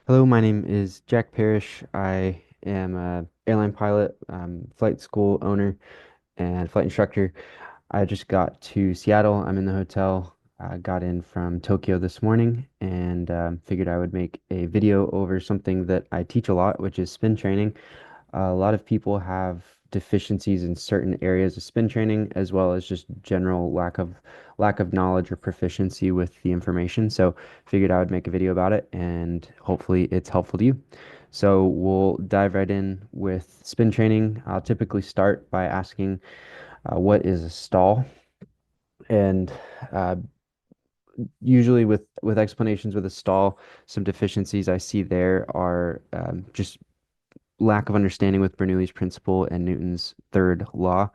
Hello, my name is Jack Parrish. I am a airline pilot, flight school owner, and flight instructor. I just got to Seattle. I'm in the hotel. I got in from Tokyo this morning and figured I would make a video over something that I teach a lot, which is spin training. A lot of people have deficiencies in certain areas of spin training, as well as just general lack of knowledge or proficiency with the information. So figured I would make a video about it, and hopefully it's helpful to you. So we'll dive right in with spin training. I'll typically start by asking, what is a stall? And uh, usually with explanations with a stall, some deficiencies I see there are just lack of understanding with Bernoulli's principle and Newton's third law.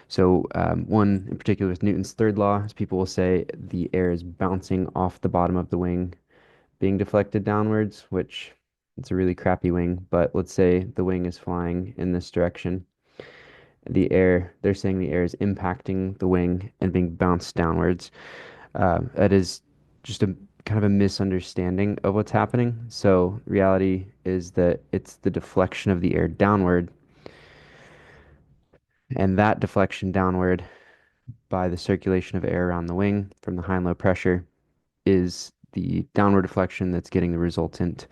So, one in particular with Newton's third law is people will say the air is bouncing off the bottom of the wing, being deflected downwards, which it's a really crappy wing. But let's say the wing is flying in this direction. They're saying the air is impacting the wing and being bounced downwards. That is just a kind of a misunderstanding of what's happening. So, reality is that it's the deflection of the air downward, and that deflection downward by the circulation of air around the wing from the high and low pressure is the downward deflection that's getting the resultant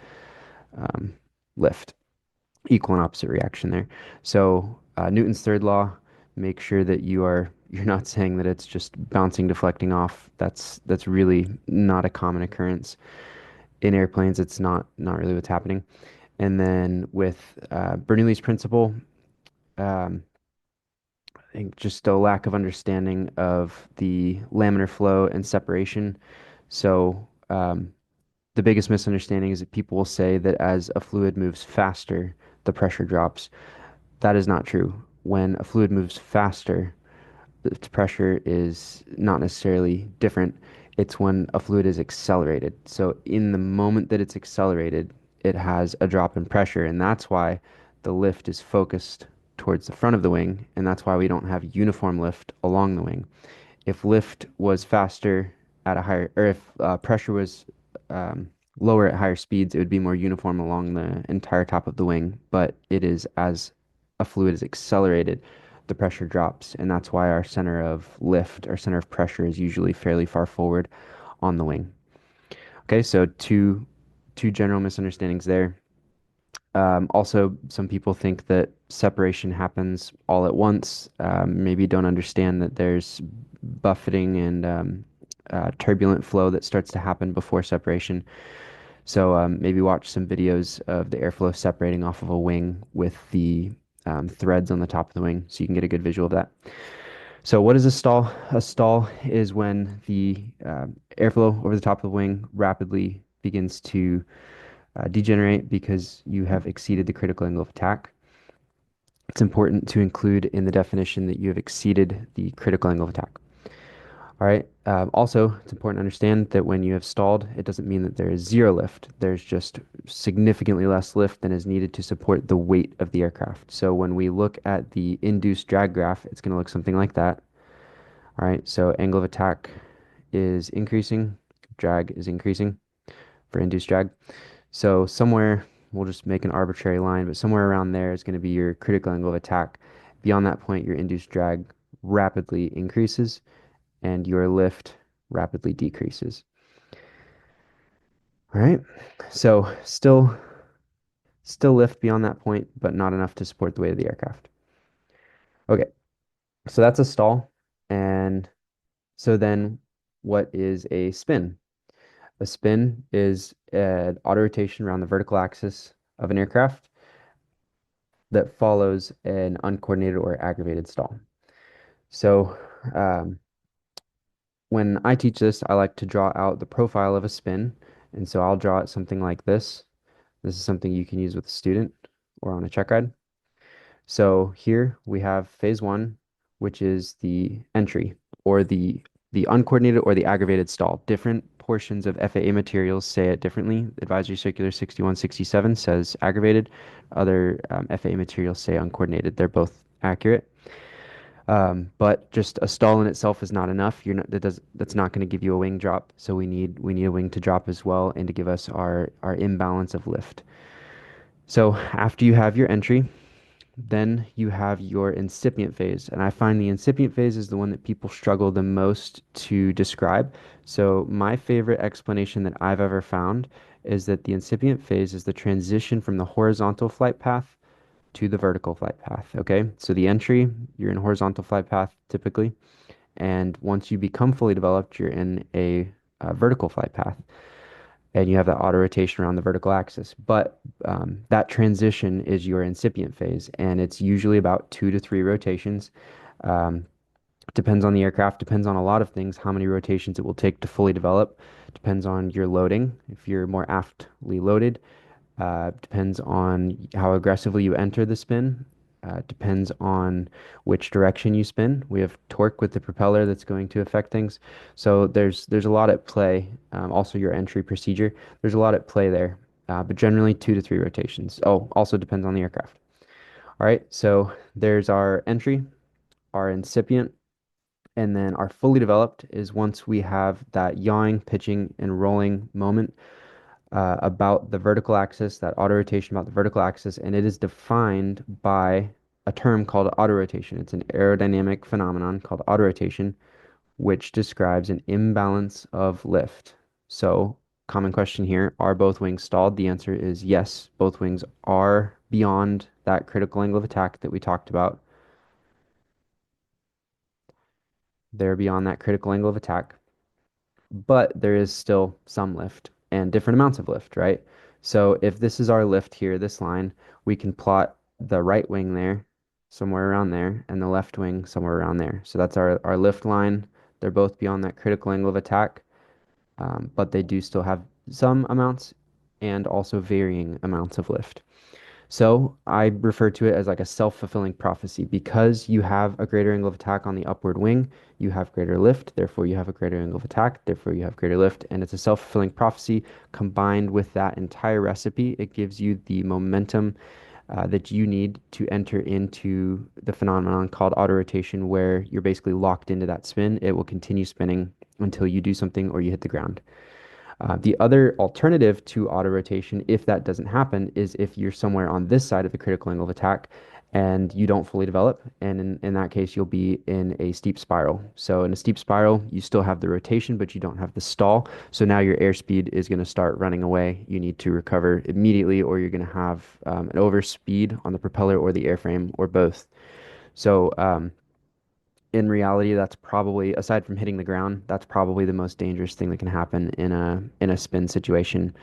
um, lift. Equal and opposite reaction there. So Newton's third law, make sure that you're not saying that it's just bouncing, deflecting off. That's really not a common occurrence in airplanes. It's not really what's happening. And then with Bernoulli's principle, um, I think just a lack of understanding of the laminar flow and separation. So, the biggest misunderstanding is that people will say that as a fluid moves faster, the pressure drops. That is not true. When a fluid moves faster, the pressure is not necessarily different. It's when a fluid is accelerated. So in the moment that it's accelerated, it has a drop in pressure, and that's why the lift is focused towards the front of the wing, and that's why we don't have uniform lift along the wing. If lift was faster at a higher, or if pressure was um, lower at higher speeds, it would be more uniform along the entire top of the wing. But it is as a fluid is accelerated, the pressure drops, and that's why our center of lift, our center of pressure, is usually fairly far forward on the wing. Okay, so two general misunderstandings there. Also, some people think that separation happens all at once. Maybe don't understand that there's buffeting and turbulent flow that starts to happen before separation. So maybe watch some videos of the airflow separating off of a wing with the threads on the top of the wing so you can get a good visual of that. So what is a stall? A stall is when the airflow over the top of the wing rapidly begins to degenerate because you have exceeded the critical angle of attack. It's important to include in the definition that you have exceeded the critical angle of attack. All right. Also, it's important to understand that when you have stalled, it doesn't mean that there is zero lift. There's just significantly less lift than is needed to support the weight of the aircraft. So when we look at the induced drag graph, it's going to look something like that. All right. So angle of attack is increasing, drag is increasing for induced drag. So somewhere, we'll just make an arbitrary line, but somewhere around there is going to be your critical angle of attack. Beyond that point, your induced drag rapidly increases and your lift rapidly decreases. All right. So still lift beyond that point, but not enough to support the weight of the aircraft. Okay. So that's a stall. And so then what is a spin? A spin is an auto rotation around the vertical axis of an aircraft that follows an uncoordinated or aggravated stall. So um, when I teach this, I like to draw out the profile of a spin. And so I'll draw it something like this. This is something you can use with a student or on a check ride. So here we have phase one, which is the entry or the uncoordinated or the aggravated stall. Different portions of FAA materials say it differently. Advisory Circular 6167 says aggravated. Other FAA materials say uncoordinated. They're both accurate. But just a stall in itself is not enough. That's not going to give you a wing drop. So we need a wing to drop as well and to give us our imbalance of lift. So after you have your entry, then you have your incipient phase. And I find the incipient phase is the one that people struggle the most to describe. So my favorite explanation that I've ever found is that the incipient phase is the transition from the horizontal flight path to the vertical flight path. Okay. So the entry, you're in horizontal flight path typically. And once you become fully developed, you're in a vertical flight path and you have that auto rotation around the vertical axis. But that transition is your incipient phase, and it's usually about 2 to 3 rotations. Um, Depends on the aircraft, depends on a lot of things, how many rotations it will take to fully develop, depends on your loading. If you're more aftly loaded, depends on how aggressively you enter the spin. Depends on which direction you spin. We have torque with the propeller that's going to affect things. So there's a lot at play. Also your entry procedure. There's a lot at play there. But generally 2 to 3 rotations. Oh, also depends on the aircraft. All right, so there's our entry, our incipient, and then our fully developed is once we have that yawing, pitching, and rolling moment about the vertical axis, that auto rotation about the vertical axis, and it is defined by a term called auto rotation. It's an aerodynamic phenomenon called auto rotation, which describes an imbalance of lift. So, common question here, are both wings stalled? The answer is yes, both wings are beyond that critical angle of attack that we talked about. They're beyond that critical angle of attack, but there is still some lift and different amounts of lift, right? So if this is our lift here, this line, we can plot the right wing there, somewhere around there, and the left wing somewhere around there. So that's our lift line. They're both beyond that critical angle of attack, but they do still have some amounts and also varying amounts of lift. So I refer to it as like a self-fulfilling prophecy. Because you have a greater angle of attack on the upward wing, you have greater lift, therefore you have a greater angle of attack, therefore you have greater lift. And it's a self-fulfilling prophecy combined with that entire recipe. It gives you the momentum that you need to enter into the phenomenon called auto rotation, where you're basically locked into that spin. It will continue spinning until you do something or you hit the ground. The other alternative to auto rotation, if that doesn't happen, is if you're somewhere on this side of the critical angle of attack and you don't fully develop. And in that case, you'll be in a steep spiral. So in a steep spiral, you still have the rotation, but you don't have the stall. So now your airspeed is going to start running away. You need to recover immediately, or you're going to have an overspeed on the propeller or the airframe or both. So in reality, that's probably, aside from hitting the ground, that's probably the most dangerous thing that can happen in a spin situation.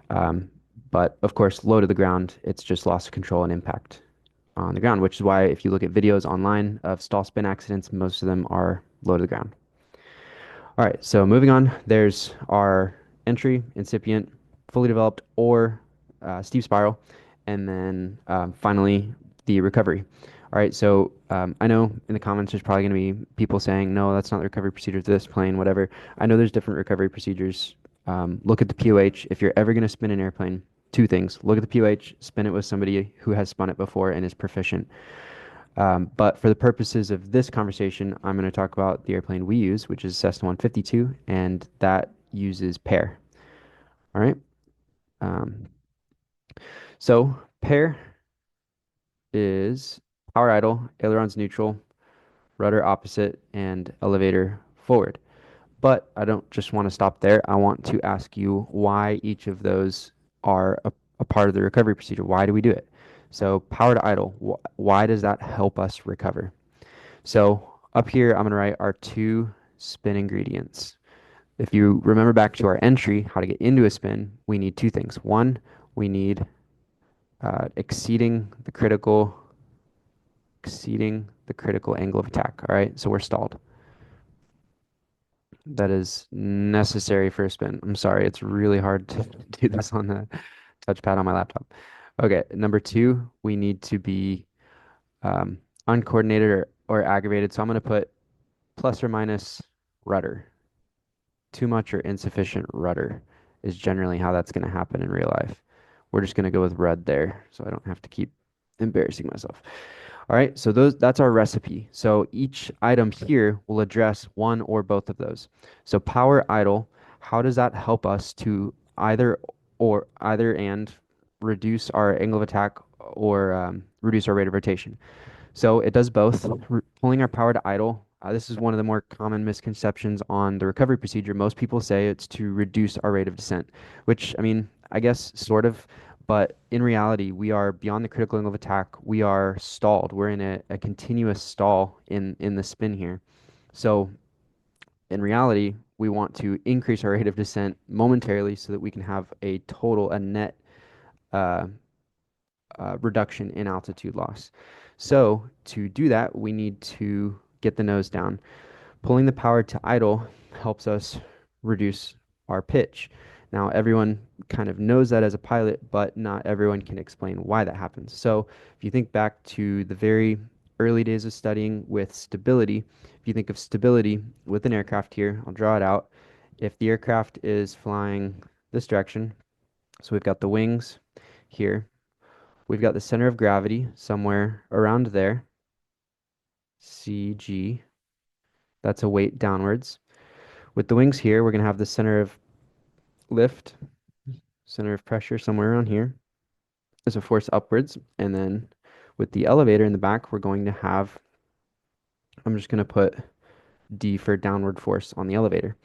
Um, but of course, low to the ground, it's just loss of control and impact on the ground, which is why if you look at videos online of stall spin accidents, most of them are low to the ground. All right, so moving on, there's our entry, incipient, fully developed, or steep spiral, and then finally the recovery. All right, so I know in the comments there's probably going to be people saying, no, that's not the recovery procedure to this plane, whatever. I know there's different recovery procedures. Look at the POH. If you're ever going to spin an airplane, two things. Look at the POH, spin it with somebody who has spun it before and is proficient. But for the purposes of this conversation, I'm going to talk about the airplane we use, which is Cessna 152, and that uses pair. All right. Um, so pair is power idle, ailerons neutral, rudder opposite, and elevator forward. But I don't just want to stop there. I want to ask you why each of those are a part of the recovery procedure. Why do we do it? So power to idle, why does that help us recover? So up here, I'm going to write our two spin ingredients. If you remember back to our entry, how to get into a spin, we need two things. One, we need exceeding the critical angle of attack. All right, so we're stalled. That is necessary for a spin. I'm sorry, it's really hard to do this on the touchpad on my laptop. Okay, number two, we need to be uncoordinated or aggravated. So I'm going to put plus or minus rudder. Too much or insufficient rudder is generally how that's going to happen in real life. We're just going to go with red there so I don't have to keep embarrassing myself. All right, so that's our recipe. So each item here will address one or both of those. So power idle, how does that help us to either and reduce our angle of attack or reduce our rate of rotation? So it does both. Pulling our power to idle. This is one of the more common misconceptions on the recovery procedure. Most people say it's to reduce our rate of descent, which, I mean, I guess sort of, but in reality, we are beyond the critical angle of attack. We are stalled. We're in a continuous stall in the spin here. So in reality, we want to increase our rate of descent momentarily so that we can have a net uh, reduction in altitude loss. So to do that, we need to get the nose down. Pulling the power to idle helps us reduce our pitch. Now, everyone kind of knows that as a pilot, but not everyone can explain why that happens. So if you think back to the very early days of studying with stability, if you think of stability with an aircraft here, I'll draw it out. If the aircraft is flying this direction, so we've got the wings here, we've got the center of gravity somewhere around there, CG. That's a weight downwards. With the wings here, we're going to have the center of lift, center of pressure somewhere around here. There's a force upwards. And then with the elevator in the back, we're going to have, I'm just going to put D for downward force on the elevator.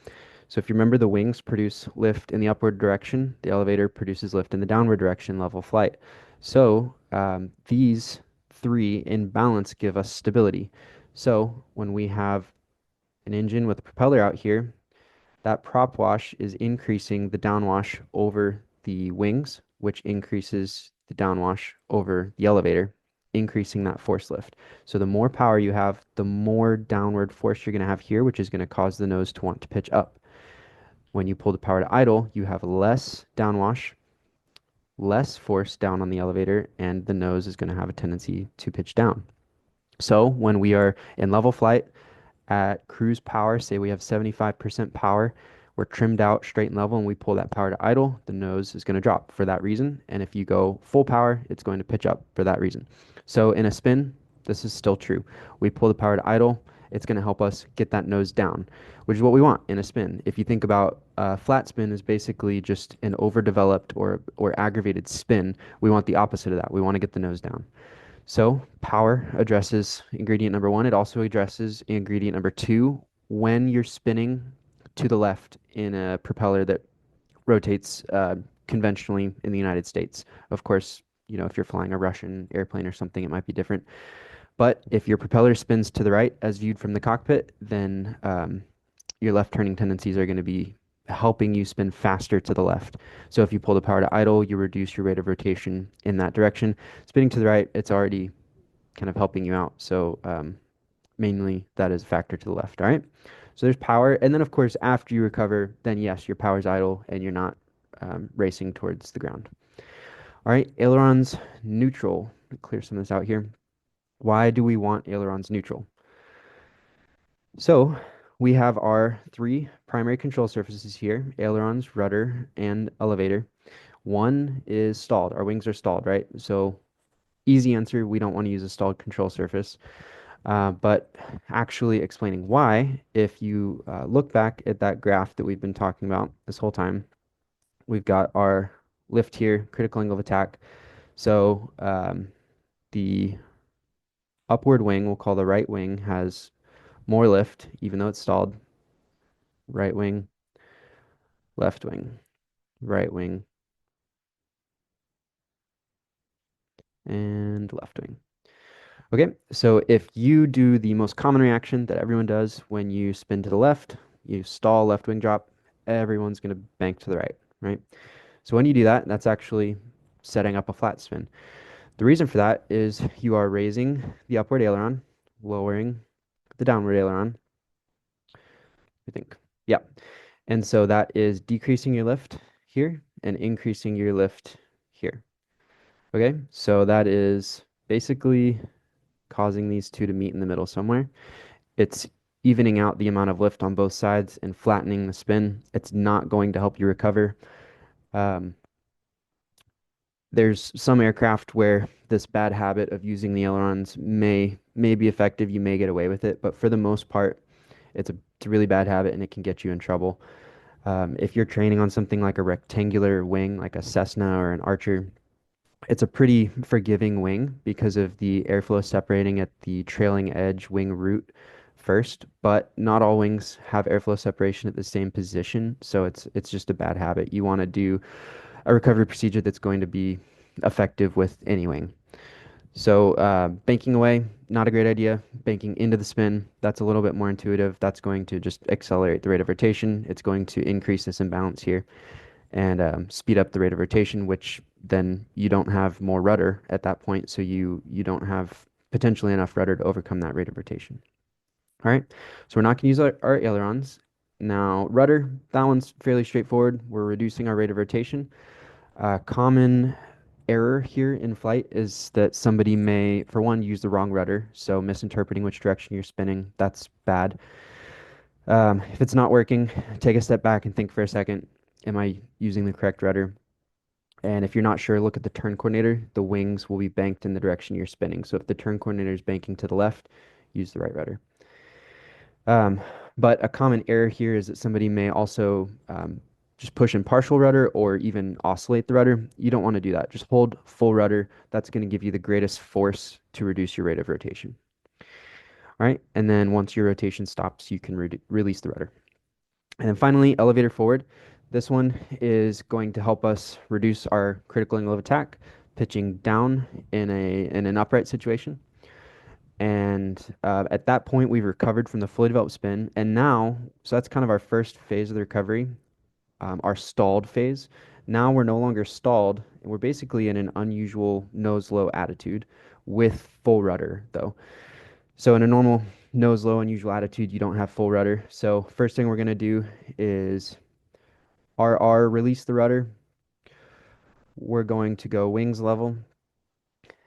So if you remember, the wings produce lift in the upward direction, the elevator produces lift in the downward direction, level flight. So these three in balance give us stability. So when we have an engine with a propeller out here, that prop wash is increasing the downwash over the wings, which increases the downwash over the elevator, increasing that force lift. So the more power you have, the more downward force you're going to have here, which is going to cause the nose to want to pitch up. When you pull the power to idle, you have less downwash, less force down on the elevator, and the nose is going to have a tendency to pitch down. So when we are in level flight, at cruise power, say we have 75% power, we're trimmed out straight and level and we pull that power to idle, the nose is going to drop for that reason. And if you go full power, it's going to pitch up for that reason. So in a spin, this is still true. We pull the power to idle, it's going to help us get that nose down, which is what we want in a spin. If you think about flat spin is basically just an overdeveloped or aggravated spin, we want the opposite of that. We want to get the nose down. So power addresses ingredient number one. It also addresses ingredient number two when you're spinning to the left in a propeller that rotates conventionally in the United States. Of course, you know, if you're flying a Russian airplane or something, it might be different. But if your propeller spins to the right as viewed from the cockpit, then your left turning tendencies are going to be helping you spin faster to the left. So if you pull the power to idle, you reduce your rate of rotation in that direction. Spinning to the right, it's already kind of helping you out. So mainly that is a factor to the left. All right. So there's power. And then, of course, after you recover, then yes, your power's idle and you're not racing towards the ground. All right. Ailerons neutral. Clear some of this out here. Why do we want ailerons neutral? So we have our three primary control surfaces here, ailerons, rudder, and elevator. One is stalled. Our wings are stalled, right? So easy answer, we don't want to use a stalled control surface. But actually explaining why, if you look back at that graph that we've been talking about this whole time, we've got our lift here, critical angle of attack. So the upward wing, we'll call the right wing, has more lift, even though it's stalled. Right wing, left wing, right wing, and left wing. Okay, so if you do the most common reaction that everyone does when you spin to the left, you stall left wing drop, everyone's going to bank to the right, right? So when you do that, that's actually setting up a flat spin. The reason for that is you are raising the upward aileron, lowering the downward aileron, I think. Yeah. And so that is decreasing your lift here and increasing your lift here. Okay, so that is basically causing these two to meet in the middle somewhere. It's evening out the amount of lift on both sides and flattening the spin. It's not going to help you recover. Um, there's some aircraft where this bad habit of using the ailerons may be effective. You may get away with it, but for the most part, it's a really bad habit and it can get you in trouble. If you're training on something like a rectangular wing, like a Cessna or an Archer, it's a pretty forgiving wing because of the airflow separating at the trailing edge wing root first, but not all wings have airflow separation at the same position, so it's just a bad habit. You want to do a recovery procedure that's going to be effective with any wing. So banking away, not a great idea. Banking into the spin, that's a little bit more intuitive. That's going to just accelerate the rate of rotation. It's going to increase this imbalance here and speed up the rate of rotation, which then you don't have more rudder at that point, so you don't have potentially enough rudder to overcome that rate of rotation. All right, so we're not going to use our ailerons. Now, rudder, that one's fairly straightforward. We're reducing our rate of rotation. Common error here in flight is that somebody may, for one, use the wrong rudder, so misinterpreting which direction you're spinning, that's bad. If it's not working, take a step back and think for a second, am I using the correct rudder? And if you're not sure, look at the turn coordinator. The wings will be banked in the direction you're spinning. So if the turn coordinator is banking to the left, use the right rudder. But a common error here is that somebody may also just push in partial rudder or even oscillate the rudder. You don't want to do that. Just hold full rudder. That's going to give you the greatest force to reduce your rate of rotation. All right, and then once your rotation stops, you can release the rudder. And then finally, elevator forward. This one is going to help us reduce our critical angle of attack, pitching down in an upright situation. And at that point, we've recovered from the fully developed spin. And now, so that's kind of our first phase of the recovery, our stalled phase. Now we're no longer stalled, and we're basically in an unusual nose low attitude with full rudder, though. So in a normal nose low, unusual attitude, you don't have full rudder. So first thing we're going to do is RR, release the rudder. We're going to go wings level,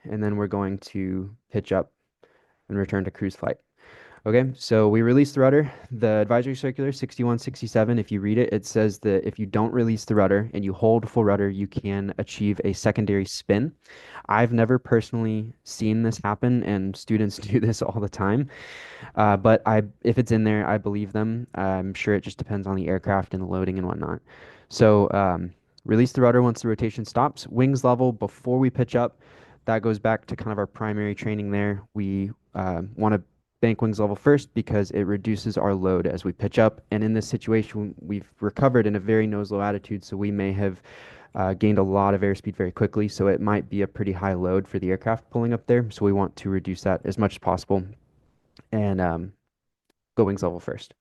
and then we're going to pitch up and return to cruise flight. Okay, so we release the rudder. The advisory circular 6167, if you read it, it says that if you don't release the rudder and you hold full rudder, you can achieve a secondary spin. I've never personally seen this happen, and students do this all the time. But if it's in there, I believe them. I'm sure it just depends on the aircraft and the loading and whatnot. So release the rudder once the rotation stops. Wings level before we pitch up. That goes back to kind of our primary training there. We want to bank wings level first because it reduces our load as we pitch up. And in this situation, we've recovered in a very nose low attitude, so we may have gained a lot of airspeed very quickly. So it might be a pretty high load for the aircraft pulling up there. So we want to reduce that as much as possible and go wings level first.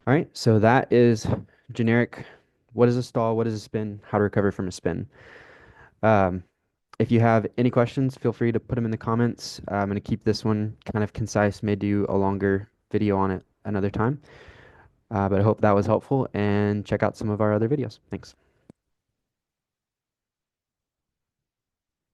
All right, so that is generic. What is a stall? What is a spin? How to recover from a spin? Um, if you have any questions, feel free to put them in the comments. I'm going to keep this one kind of concise, may do a longer video on it another time. But I hope that was helpful and check out some of our other videos. Thanks.